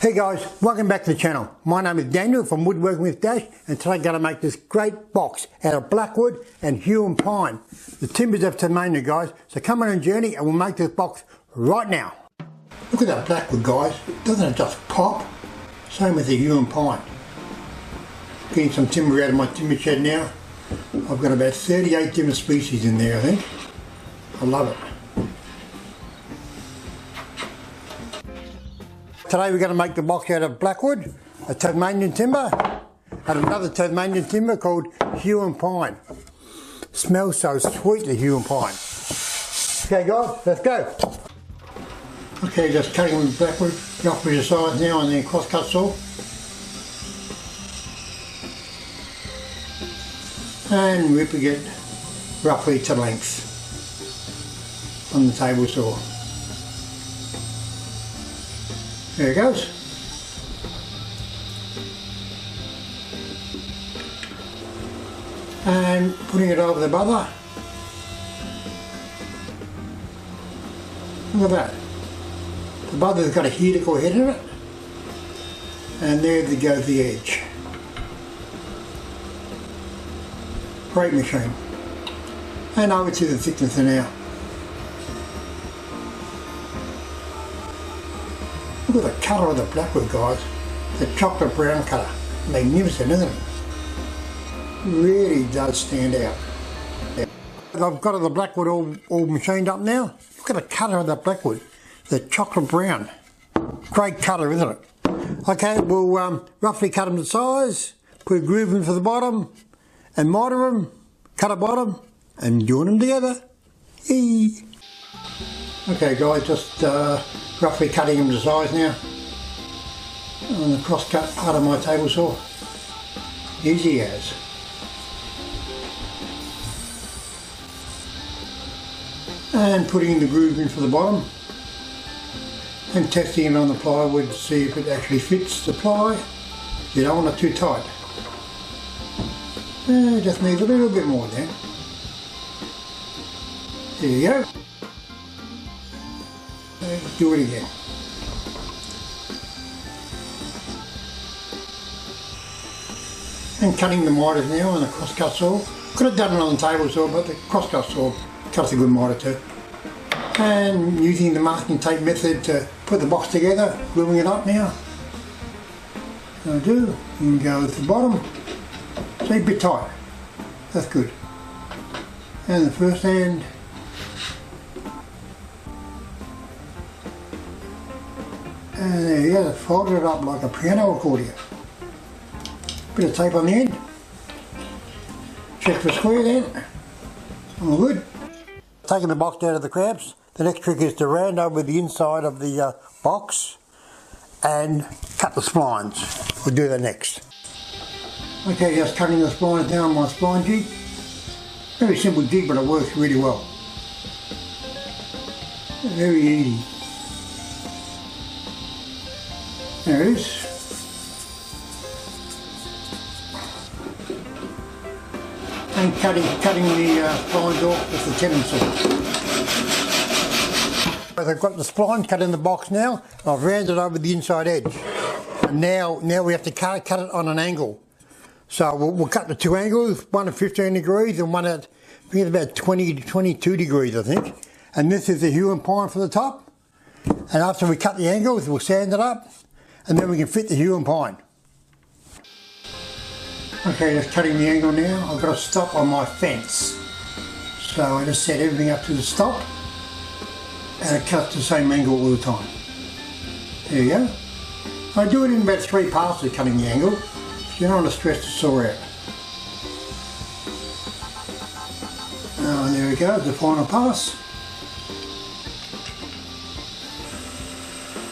Hey guys, welcome back to the channel. My name is Daniel from Woodworking with Dash, and today I'm going to make this great box out of blackwood and hew and pine, the timbers of Tasmania, guys. So come on a journey and we'll make this box right now. Look at that blackwood, guys. Doesn't it just pop? Same with the hew and pine. Getting some timber out of my timber shed now. I've got about 38 different species in there, I think. I love it. Today we're going to make the box out of blackwood, a Tasmanian timber, and another Tasmanian timber called hew and pine. Smells so sweet, the hew and pine. Okay guys, let's go. Okay, just cutting the blackwood roughly the size now and then cross cut saw. And ripping it roughly to length on the table saw. There it goes. And putting it over the bother. Look at that. The bother's got a helical head in it. And there goes the edge. Great machine. And over to the thickness now. Look at the colour of the blackwood, guys. The chocolate brown colour. Magnificent, isn't it? Really does stand out. I've got the blackwood all machined up now. Look at the colour of that blackwood. The chocolate brown. Great colour, isn't it? Okay, we'll roughly cut them to size, put a groove in for the bottom, and miter them, cut a bottom, and join them together. Yee. Okay guys, just roughly cutting them to size now on the cross cut part of my table saw. Easy as. And putting the groove in for the bottom and testing it on the plywood to see if it actually fits the ply. You don't want it too tight. It just needs a little bit more then. There you go. Do it again. And cutting the miters now on the crosscut saw. Could have done it on the table saw, but the crosscut saw cuts a good miter too. And using the masking tape method to put the box together, gluing it up now. I do, and go with the bottom. See, a bit tight. That's good. And the first end. And there you go, folded it up like a piano accordion. Bit of tape on the end. Check for square then. All good. Taking the box out of the clamps, the next trick is to round over the inside of the box and cut the splines. We'll do that next. Okay, just cutting the splines down on my spline jig. Very simple jig, but it works really well. Very easy. There it is. And cutting the splines off with the tenon saw. I've got the spline cut in the box now. I've rounded over the inside edge. And now we have to cut it on an angle. So we'll cut the two angles, one at 15 degrees and one at, I think it's about 20 to 22 degrees, I think. And this is the hew and pine for the top. And after we cut the angles, we'll sand it up. And then we can fit the hew and pine. Okay, just cutting the angle now. I've got to stop on my fence. So I just set everything up to the stop. And it cuts the same angle all the time. There you go. I do it in about 3 passes cutting the angle. So you don't want to stress the saw out. Oh, and there we go, the final pass.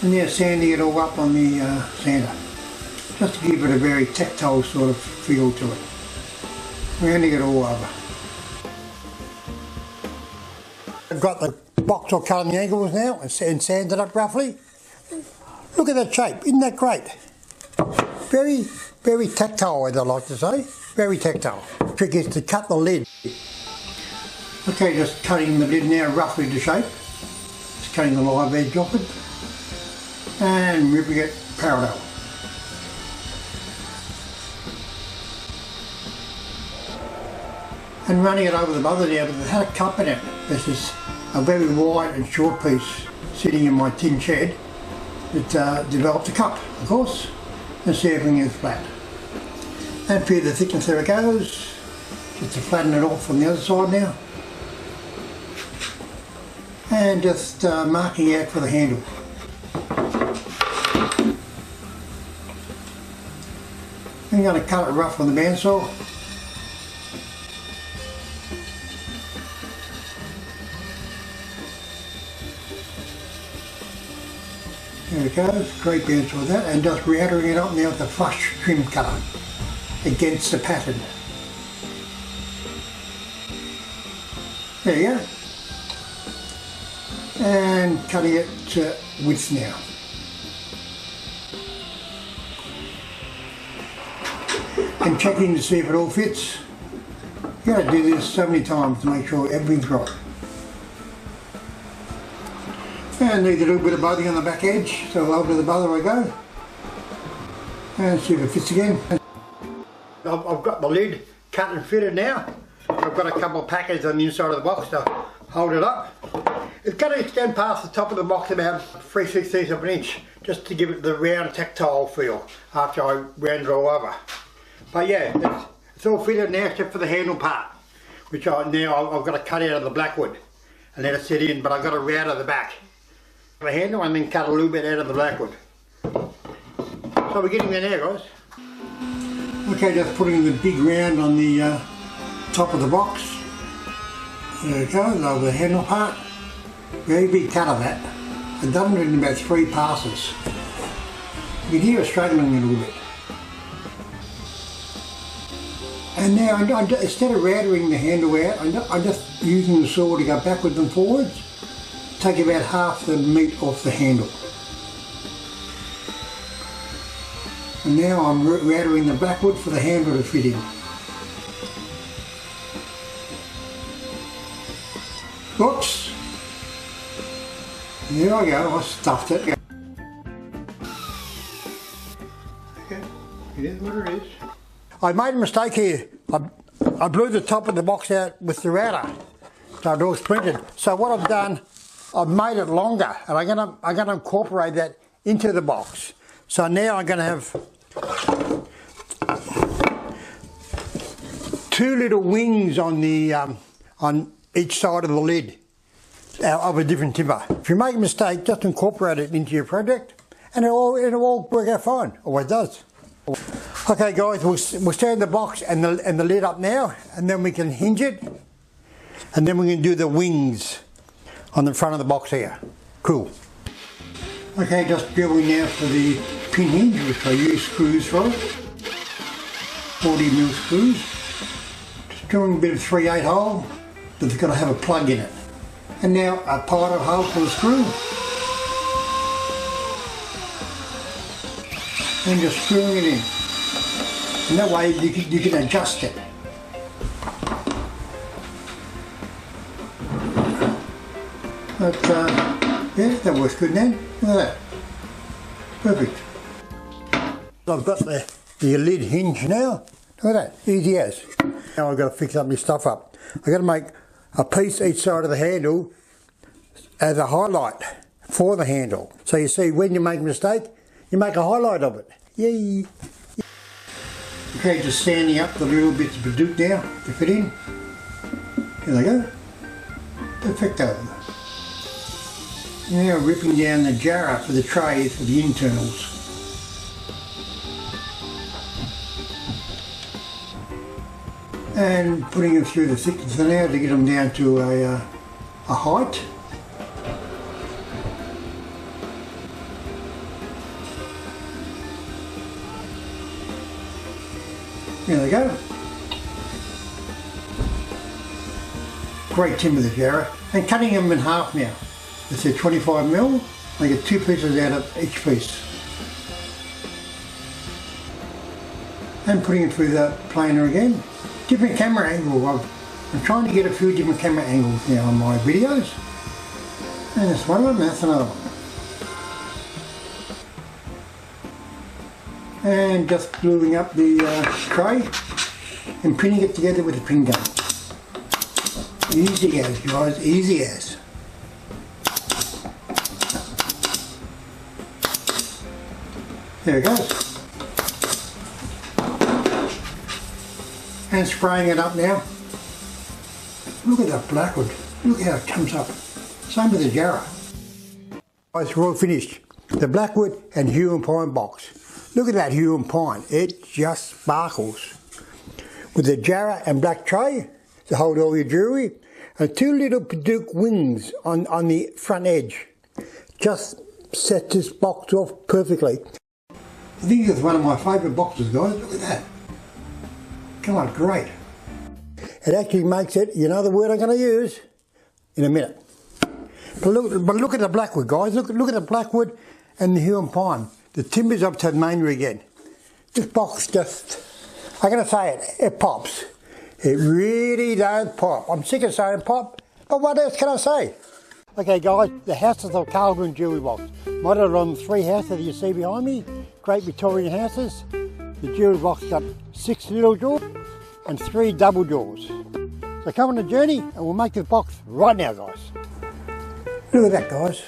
And now sanding it all up on the sander, just to give it a very tactile sort of feel to it. Rounding it all over. I've got the box all cut on the angles now and sanded up roughly. Look at that shape, isn't that great? Very, very tactile, as I like to say. Very tactile. The trick is to cut the lid. Okay, just cutting the lid now roughly to shape. Just cutting the live edge off it. and ripping it parallel. And running it over the mother now, but it had a cup in it. This is a very wide and short piece sitting in my tin shed that developed a cup, of course, and see everything is flat. And feel the thickness there it goes, just to flatten it off on the other side now. And just marking out for the handle. I'm going to cut it rough on the bandsaw. There it goes, great bandsaw with that, and just rounding it up now with the flush trim cutter against the pattern. There you go. And cutting it to width now. And checking to see if it all fits. You got to do this so many times to make sure everything's right. And need a little bit of budding on the back edge, so over the bother I go. And see if it fits again. I've got the lid cut and fitted now. I've got a couple of packets on the inside of the box to hold it up. It's going to extend past the top of the box about 3/16 of an inch, just to give it the round tactile feel after I round it all over. But yeah, it's all fitted now except for the handle part, which I've got to cut out of the blackwood and let it sit in, but I've got to round at the back. The handle and then cut a little bit out of the blackwood. So we're getting there now, guys. Okay, just putting the big round on the top of the box. There it goes, over the handle part. Very big cut of that. I've done it in about 3 passes. You can hear it struggling a little bit. And now, instead of rounding the handle out, I'm just using the saw to go backwards and forwards. Take about half the meat off the handle. And now I'm rounding the blackwood for the handle to fit in. Oops! There I go, I stuffed it. Okay, it is what it is. I made a mistake here. I blew the top of the box out with the router, so it all splintered. So what I've done, I've made it longer, and I'm gonna incorporate that into the box. So now I'm gonna have 2 little wings on the on each side of the lid of a different timber. If you make a mistake, just incorporate it into your project, and it'll all work out fine. Always does. Okay, guys, we'll stand the box and the lid up now, and then we can hinge it, and then we can do the wings on the front of the box here. Cool. Okay, just drilling now for the pin hinge, which I use screws for it. 40mm screws. Just drilling a bit of 3/8 hole, but it's got to have a plug in it. And now a pilot hole for the screw. And just screwing it in. And that way you can adjust it. But yeah, that works good then. Look at that. Perfect. I've got the lid hinge now. Look at that, easy as. Now I've got to fix up my stuff up. I've got to make a piece each side of the handle as a highlight for the handle. So you see, when you make a mistake, you make a highlight of it. Yay! Okay, just sanding up the little bits of product now to fit in. Here they go. Perfecto. Now ripping down the jarrah for the trays for the internals. And putting them through the thickness now to get them down to a height. There they go. Great timber, the jarrah. And cutting them in half now. It's a 25mm. I get 2 pieces out of each piece. And putting it through the planer again. Different camera angle. I'm trying to get a few different camera angles now on my videos. And that's one of them, that's another one. And just gluing up the tray and pinning it together with a pin gun. Easy as, guys, easy as. There it goes. And spraying it up now. Look at that blackwood. Look how it comes up. Same with the jarrah. It's all finished. The blackwood and hue and pine box. Look at that hue and pine. It just sparkles. With the jarrah and black tray to hold all your jewellery, and two little Paduke wings on the front edge. Just set this box off perfectly. I think it's one of my favourite boxes, guys. Look at that. Come on, great. It actually makes it, you know the word I'm going to use in a minute. But look at the blackwood, guys. Look at the blackwood and the hue and pine. The timbers of Tasmania again. This box just, I'm going to say it pops. It really does pop. I'm sick of saying pop, but what else can I say? Okay guys, the Houses of Carlton jewellery box. Modelled on 3 houses that you see behind me. Great Victorian houses. The jewellery box got 6 little drawers and 3 double drawers. So come on a journey and we'll make this box right now, guys. Look at that, guys.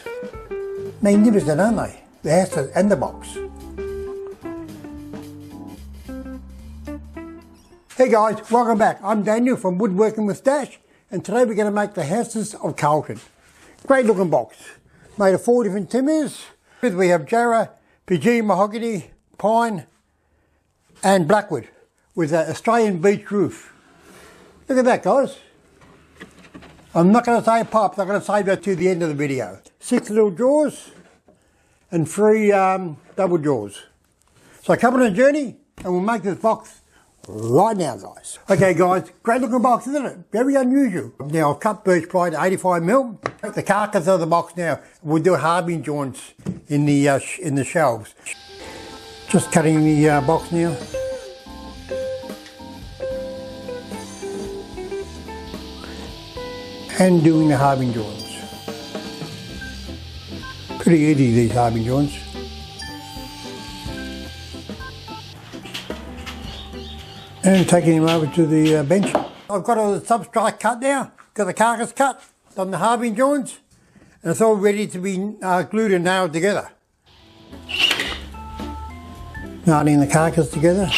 Magnificent, aren't they? The houses and the box. Hey guys, welcome back. I'm Daniel from Woodworking with Dash, and today we're going to make the Houses of Carlton. Great looking box. Made of 4 different timbers. We have jarrah, PG mahogany, pine and blackwood with an Australian beech roof. Look at that, guys. I'm not going to say pop, I'm going to save that to the end of the video. 6 little drawers and 3 double drawers. So come on a journey and we'll make this box right now, guys. Okay guys, great looking box, isn't it? Very unusual. Now I've cut birch ply to 85mm. The carcass of the box now, we'll do halving joints in the shelves. Just cutting the box now. And doing the halving joints. Pretty easy, these halving joints. And taking him over to the bench. I've got all the substrate cut now, got the carcass cut, done the halving joints, and it's all ready to be glued and nailed together. Nailing the carcass together.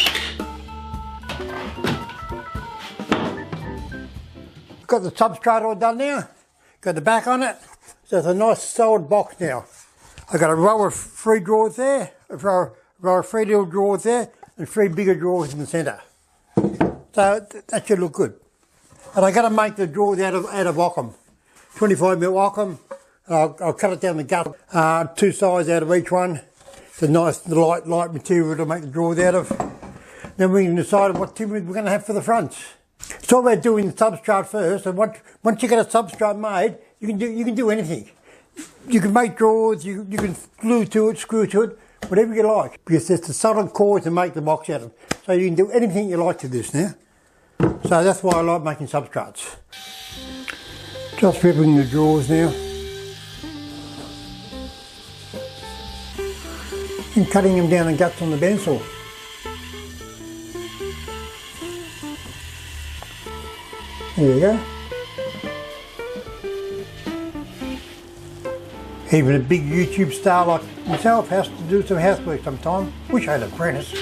Got the substrate all done now, got the back on it, so it's a nice solid box now. I've got a row of 3 drawers there, a row of 3 little drawers there, and 3 bigger drawers in the centre. So that should look good. And I got to make the drawers out of Ockham, 25mm Ockham. I'll cut it down the gut, 2 sides out of each one. It's a nice light material to make the drawers out of. Then we can decide what timbers we're going to have for the fronts. It's all about doing the substrate first, and once you get a substrate made, you can do anything. You can make drawers, you can glue to it, screw to it, whatever you like, because it's the solid core to make the box out of. So you can do anything you like to this now. So that's why I like making substrates. Just ripping the drawers now. And cutting them down the guts on the bandsaw. There you go. Even a big YouTube star like myself has to do some housework sometime. Wish I had an apprentice.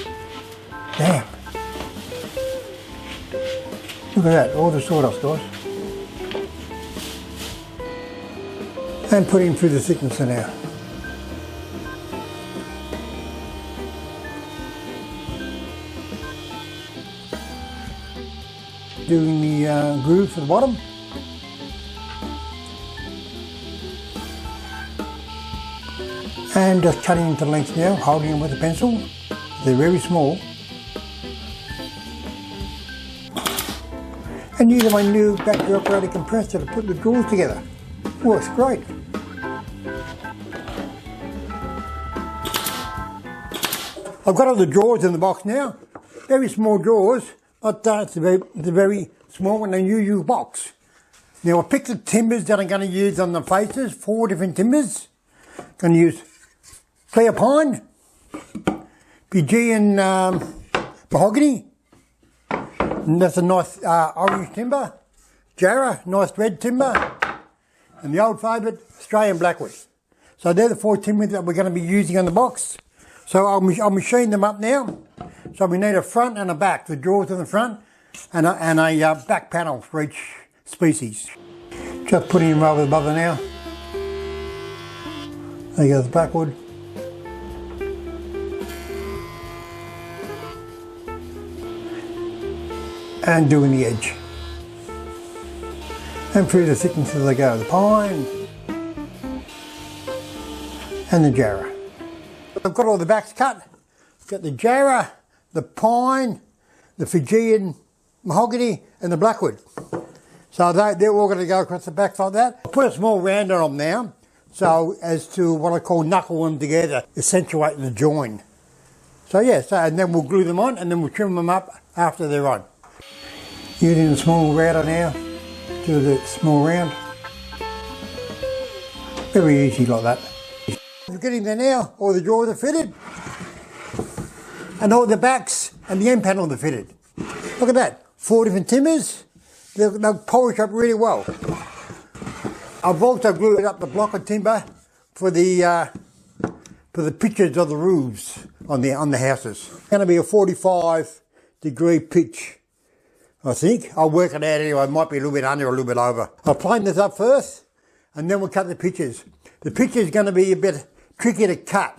Damn. Look at that, all the sawdust, guys. And put him through the thicknesser now. Doing the groove for the bottom. And just cutting into length now, holding them with a pencil. They're very small. And using my new battery operated compressor to put the drawers together. Works great. I've got all the drawers in the box now. Very small drawers, but it's a very small and unusual box. Now I picked the timbers that I'm going to use on the faces, 4 different timbers. Going to use clear pine, Fijian mahogany. And that's a nice orange timber. Jarrah, nice red timber. And the old favourite, Australian blackwood. So they're the 4 timbers that we're going to be using on the box. So I'll machine them up now. So we need a front and a back, the drawers in the front, and a back panel for each species. Just putting them over the bother now. There goes the blackwood. And doing the edge. And through the thickness as they go, the pine and the Jarrah. I've got all the backs cut. Got the Jarrah, the pine, the Fijian mahogany and the blackwood. So they're all going to go across the backs like that. Put a small round on them now, so as to what I call knuckle them together, accentuate the join. So yeah, and then we'll glue them on and then we'll trim them up after they're on. Using a small router now, do the small round. Very easy like that. We're getting there now, all the drawers are fitted. And all the backs and the end panels are fitted. Look at that, 4 different timbers. They'll polish up really well. I've also glued up the block of timber for the pitches of the roofs on the houses. It's going to be a 45-degree pitch. I think. I'll work it out anyway, it might be a little bit under or a little bit over. I'll plane this up first and then we'll cut the pitches. The pitch is going to be a bit tricky to cut,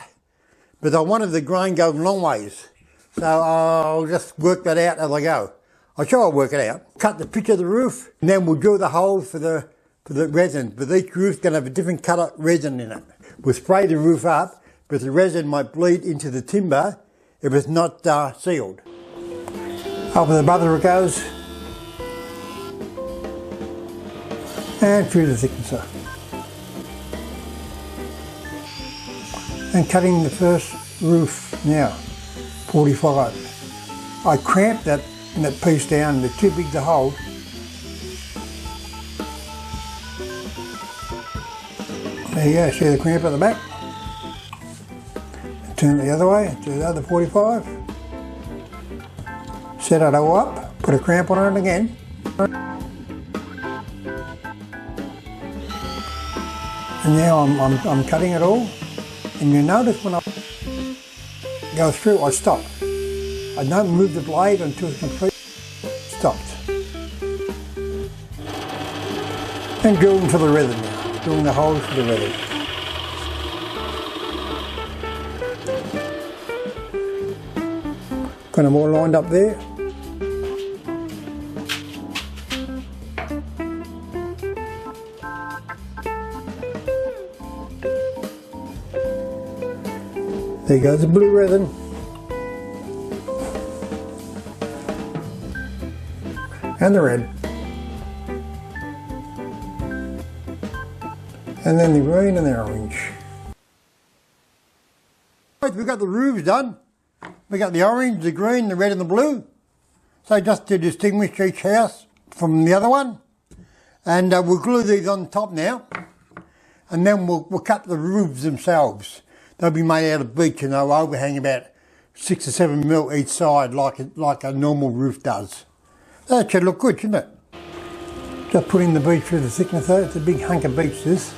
but I wanted the grain going long ways. So I'll just work that out as I go. I'm sure I'll work it out. Cut the pitch of the roof and then we'll drill the holes for the resin. But each roof's going to have a different colour resin in it. We'll spray the roof up, but the resin might bleed into the timber if it's not sealed. Over the bother it goes. And through the thicknesser. And cutting the first roof now, 45. I cramped that piece down, they're too big to hold. There you go, see the cramp at the back? Turn it the other way, do the other 45. Set it all up, put a cramp on it again. And now I'm cutting it all, and you notice when I go through, I stop. I don't move the blade until it's completely stopped. And drilling for the resin now, drilling the holes for the resin. Got them all lined up there. There goes the blue resin. And the red. And then the green and the orange. We've got the roofs done. We got the orange, the green, the red and the blue. So just to distinguish each house from the other one. And we'll glue these on top now. And then we'll cut the roofs themselves. They'll be made out of beech and they'll overhang about 6 or 7 mil each side like a normal roof does. That should look good, shouldn't it? Just putting the beech through the thickness though, it's a big hunk of beech this.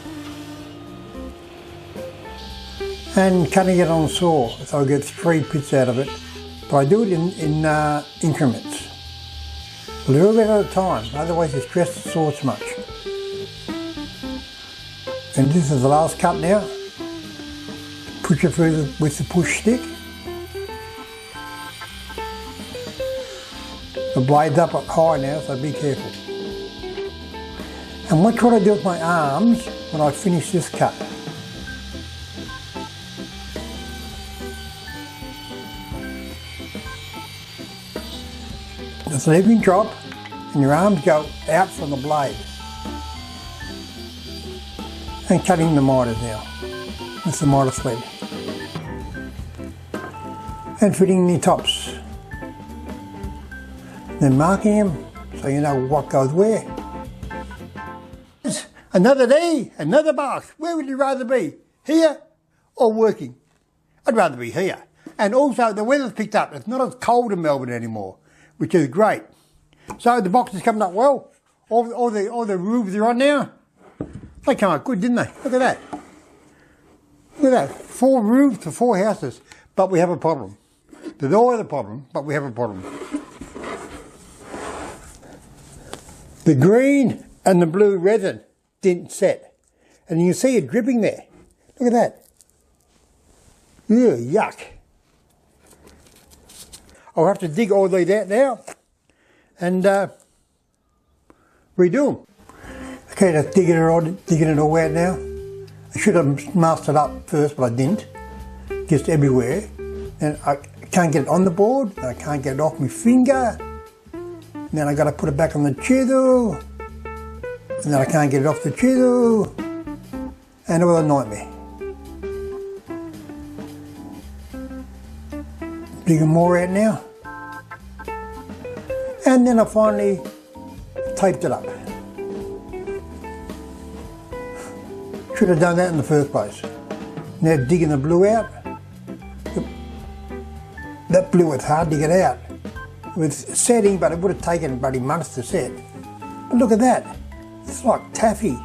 And cutting it on a saw, so I get 3 pits out of it. But I do it in increments. A little bit at a time, otherwise you stress the saw too much. And this is the last cut now. Push it through with the push stick. The blade's up high now, so be careful. And watch what I do with my arms when I finish this cut. Just let him drop and your arms go out from the blade. And cutting the miters now with the miter thread. And fitting the tops. Then marking them so you know what goes where. Another day, another box. Where would you rather be? Here or working? I'd rather be here. And also the weather's picked up. It's not as cold in Melbourne anymore, which is great. So the box is coming up well. All the roofs are on now. They come out good, didn't they? Look at that. Look at that. 4 roofs for 4 houses. But we have a problem. There's always a problem, but we have a problem. The green and the blue resin didn't set. And you can see it dripping there. Look at that. Ew, yuck. I'll have to dig all these out now and redo them. Okay, just digging it all out now. I should have masked it up first, but I didn't. Just everywhere. And I can't get it on the board, and I can't get it off my finger. And then I got to put it back on the chisel. And then I can't get it off the chisel. And it was a nightmare. Digging more out now. And then I finally taped it up. Should have done that in the first place. Now digging the blue out. That blue was hard to get out. It was setting, but it would have taken bloody months to set. But look at that. It's like taffy.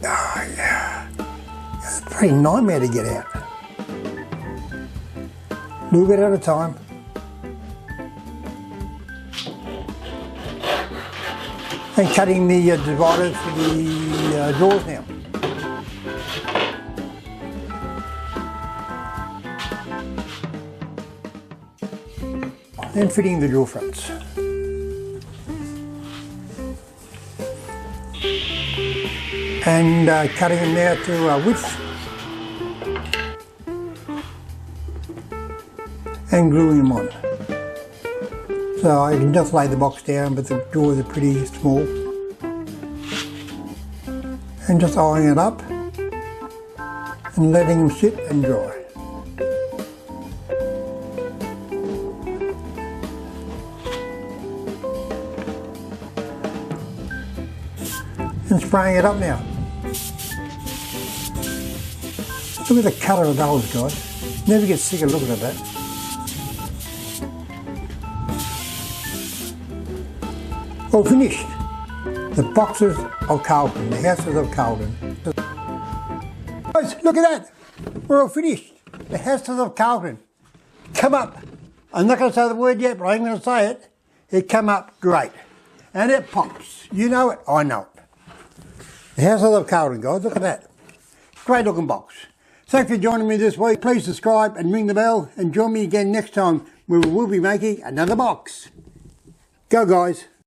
Oh, yeah. It's a pretty nightmare to get out. A little bit at a time. And cutting the dividers for the doors now. And fitting the door fronts. And cutting them now to width. And gluing them on. So I can just lay the box down, but the drawers are pretty small. And just eyeing it up and letting them sit and dry. And spraying it up now. Look at the colour of those, guys. Never get sick of looking at that. All finished. The boxes of Carlton, the houses of Carlton. Guys, look at that. We're all finished. The houses of Carlton. Come up. I'm not going to say the word yet, but I'm going to say it. It come up great. And it pops. You know it, I know it. The houses of Carlton, guys, look at that. Great looking box. Thanks for joining me this week. Please subscribe and ring the bell and join me again next time where we will be making another box. Go guys.